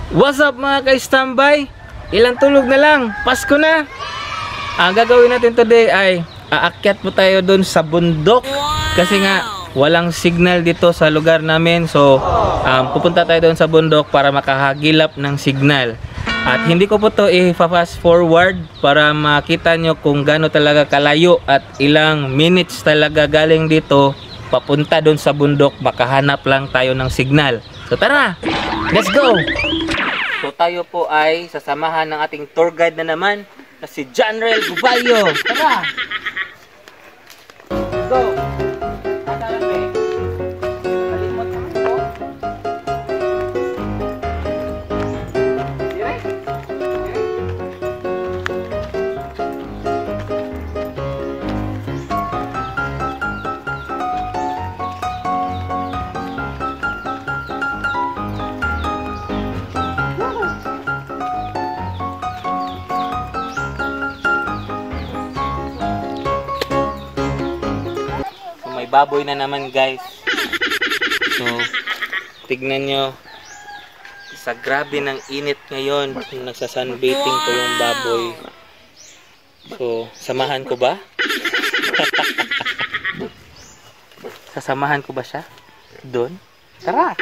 What's up mga ka-standby? Ilang tulog na lang, Pasko na. Ang gagawin natin today ay aakyat po tayo doon sa bundok. Kasi nga walang signal dito sa lugar namin. So pupunta tayo doon sa bundok para makahagilap ng signal. At hindi ko po to i-fast forward para makita nyo kung gaano talaga kalayo at ilang minutes talaga galing dito papunta doon sa bundok. Makahanap lang tayo ng signal. So tara, let's go! So tayo po ay sasamahan ng ating tour guide na naman na si Janrel Gubalyo. Tara! Let's go! May baboy na naman guys. So tignan nyo, sa grabe ng init ngayon, nagsasunbathing po yung baboy. So samahan ko ba? Sasamahan ko ba siya doon? Tara!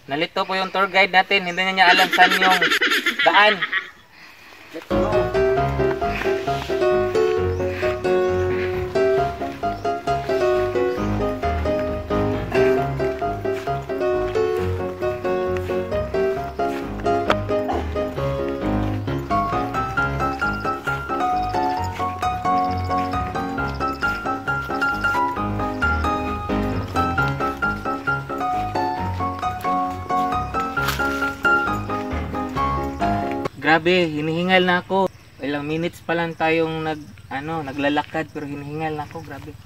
Nalito po yung tour guide natin, hindi na niya alam saan yung daan. Let's go! Grabe, hinihingal na ako. Ilang minutes pa lang tayong naglalakad pero hinihingal na ako, grabe.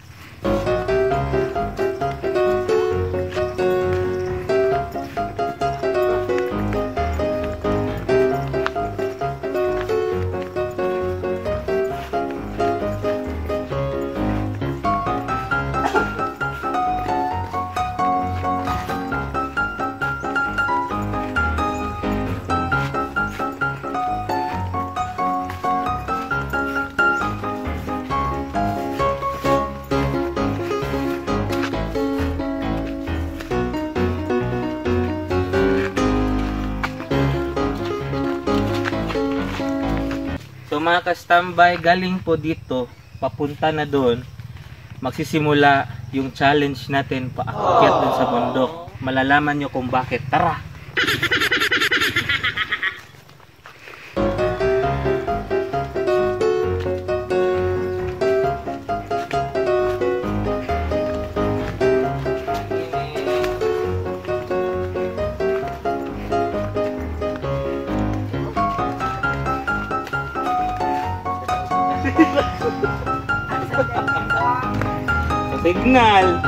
So mga ka-standby, galing po dito, papunta na doon, magsisimula yung challenge natin paakyat dun sa bundok. Malalaman nyo kung bakit. Tara! Signal.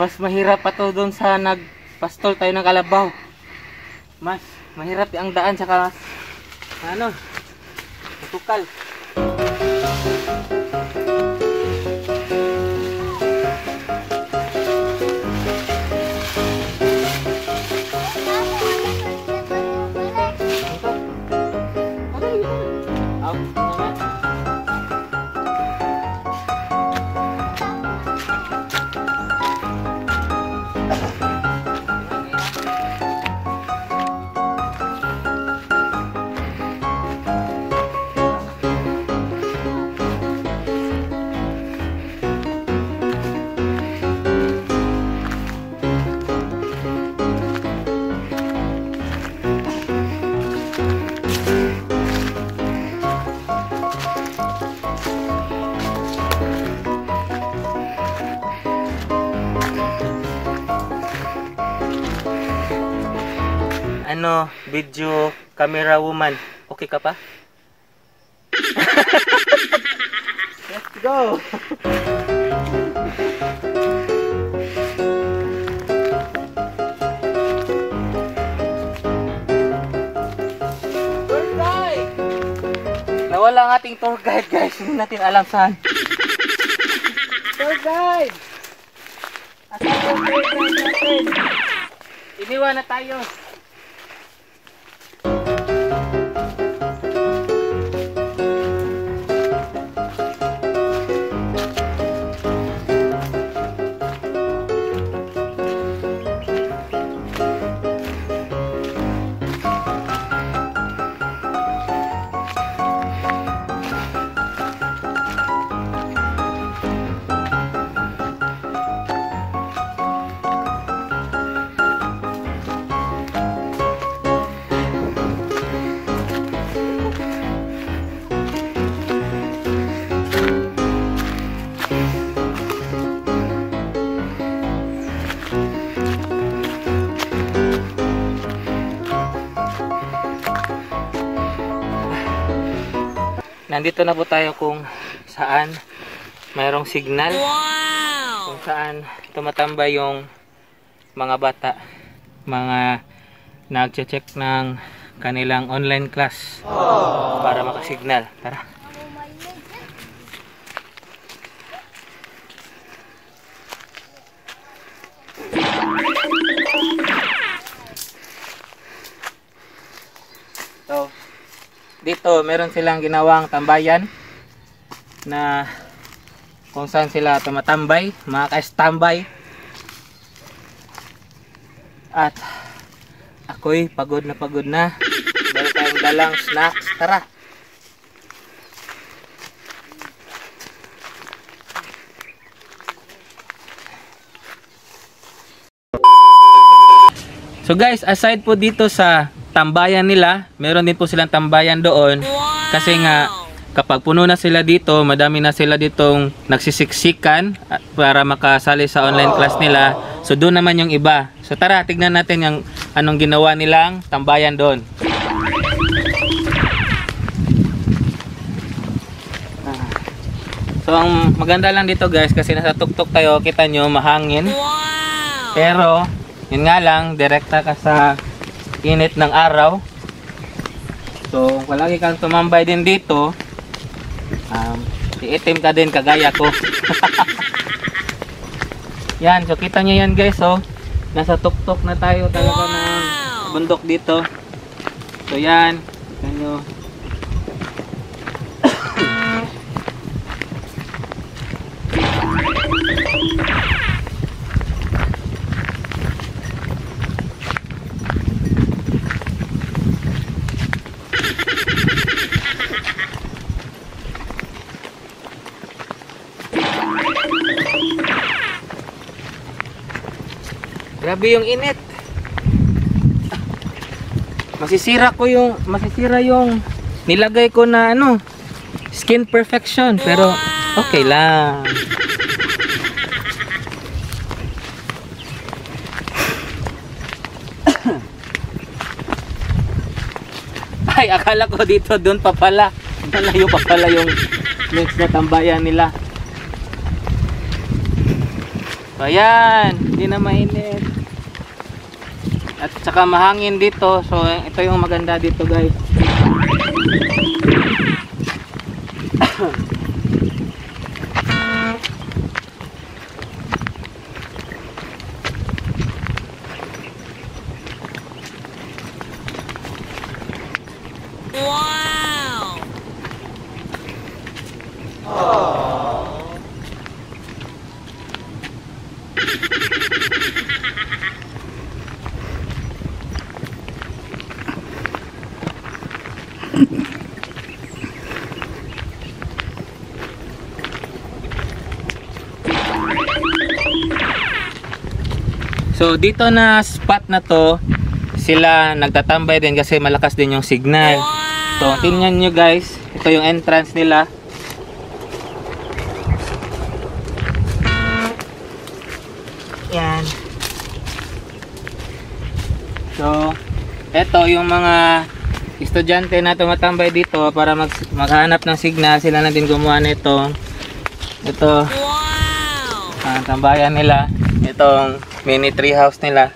mas mahirap pa to doon sa nagpastol tayo ng kalabaw. Mas mahirap ang daan saka ano, tukal. Ano, video camera woman. Okay ka pa? Let's go! Tour guide! Nawala ang ating tour guide, guys. Hindi natin alam saan. Tour guide! Asan yung tour guide natin? Iniwan na tayo. Nandito na po tayo kung saan mayroong signal. Kung saan tumatambay yung mga bata, mga nagche-check ng kanilang online class para makasignal. Tara. So, dito meron silang ginawang tambayan na kung saan sila tumatambay, mga ka-standby. At ako'y pagod na pagod na. Meron tayong dalang snacks. Tara! So guys, aside po dito sa tambayan nila, meron din po silang tambayan doon. Kasi nga kapag puno na sila dito, madami na sila ditong nagsisiksikan para makasali sa online class nila. So doon naman yung iba. So tara, tignan natin yung anong ginawa nilang tambayan doon. So ang maganda lang dito guys, kasi nasa tuktok tayo, kita nyo mahangin. Pero yun nga lang, direkta ka sa init ng araw. So kung palagi kang tumambay din dito, iitim ka din kagaya ko. Yan, so kita nyo yan guys. So nasa tuktok na tayo talaga ng bundok dito. So yan, kita nyo. Grabe yung init. Masisira yung nilagay ko na ano, skin perfection, pero okay lang. Ay, akala ko dito doon pa pala. Malayo pa pala yung next na tambayan nila. So ayan, hindi na mainit. At saka mahangin dito. So ito yung maganda dito guys. Wow! So dito na spot na to, sila nagtatambay din kasi malakas din yung signal. So tingnan nyo guys, ito yung entrance nila. Yan. So ito yung mga estudyante na tumatambay dito para maghanap ng signal. Sila na din gumawa nito. Ito ang tambayan nila. Itong mini tree house nila.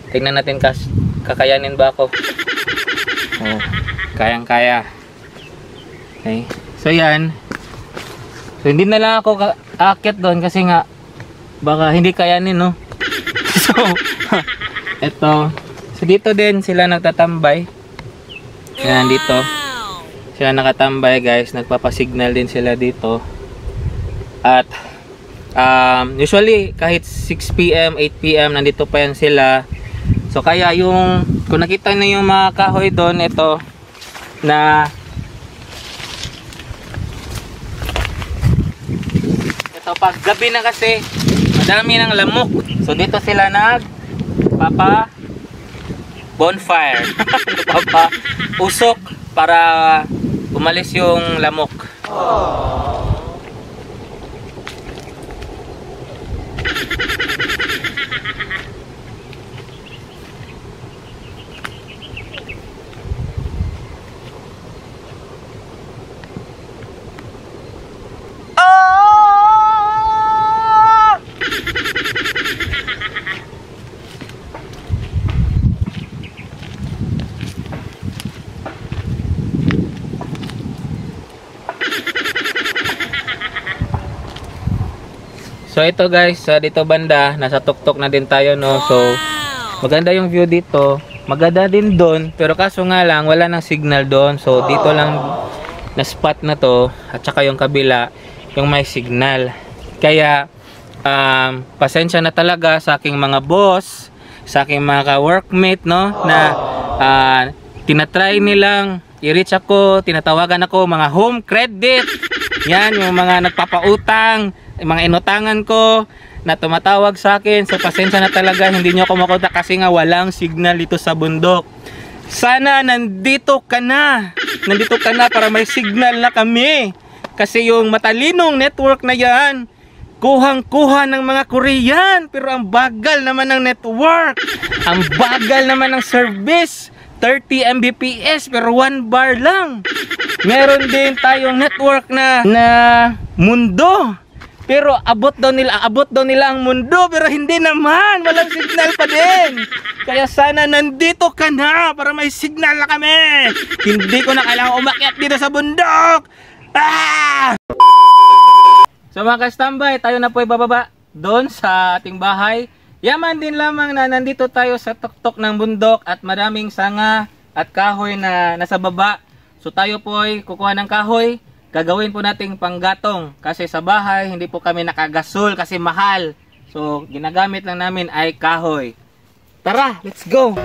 Tingnan natin kakayanin ba ako. Oh, kayang-kaya. Okay. So yan. So hindi na lang ako aakyat doon kasi nga baka hindi kayanin, no. So ito. So dito din sila nagtatambay. Yan dito. Sila nakatambay, guys. Nagpapasignal din sila dito. At usually kahit 6 PM, 8 PM nandito pa yan sila. So kaya yung kung nakita niyo yung mga kahoy doon, ito na ito pag gabi na kasi madami ng lamok. So dito sila nagpapa bonfire. Nagpapa usok para umalis yung lamok. So ito guys, dito banda, nasa tuktok na din tayo, no. So maganda yung view dito. Maganda din doon, pero kaso nga lang wala nang signal doon. So dito lang na spot na to, at saka yung kabila yung may signal. Kaya pasensya na talaga sa aking mga boss, sa aking mga ka-workmate, no, na tinatry nilang i-reach ako, tinatawagan ako, mga home credit. Yan, yung mga nagpapautang, mga inutangan ko na tumatawag sa akin. So pasensya na talaga, hindi nyo ako makontak kasi nga walang signal dito sa bundok. Sana nandito ka na para may signal na kami, kasi yung matalinong network na yan kuhang-kuha ng mga Korean, pero ang bagal naman ng network, ang bagal naman ng service. 30 Mbps pero 1 bar lang. Meron din tayong network na mundo, pero abot daw nila ang mundo, pero hindi naman, walang signal pa din. Kaya sana nandito ka na para may signal na kami. Hindi ko na kailangan umakyat dito sa bundok. So mga ka-standby, tayo na po ibababa doon sa ating bahay. Yaman din lamang na nandito tayo sa tuktok ng bundok at maraming sanga at kahoy na nasa baba. So tayo po ay kukuha ng kahoy, gagawin po nating panggatong, kasi sa bahay hindi po kami nakagasol kasi mahal. So ginagamit lang namin ay kahoy. Tara, let's go!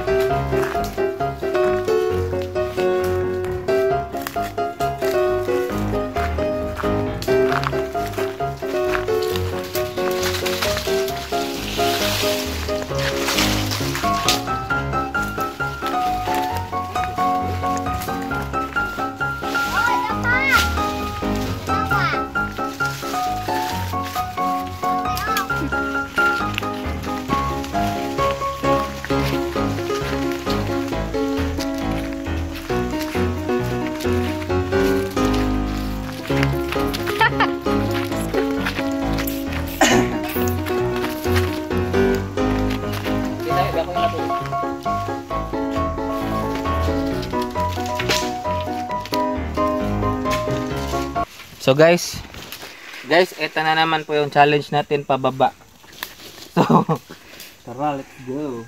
So guys, ito na naman po yung challenge natin pababa. So, tara, let's go.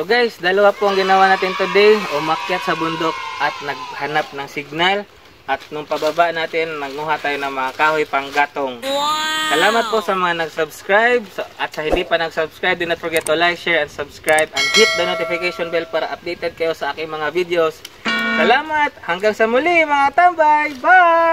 So guys, dalawa po ang ginawa natin today. Umakyat sa bundok at naghanap ng signal. At nung pababa natin, nagmuha tayo ng mga kahoy pang gatong. Salamat po sa mga nag-subscribe. At sa hindi pa nag-subscribe, do not forget to like, share, and subscribe. And hit the notification bell para updated kayo sa aking mga videos. Salamat! Hanggang sa muli mga tambay! Bye!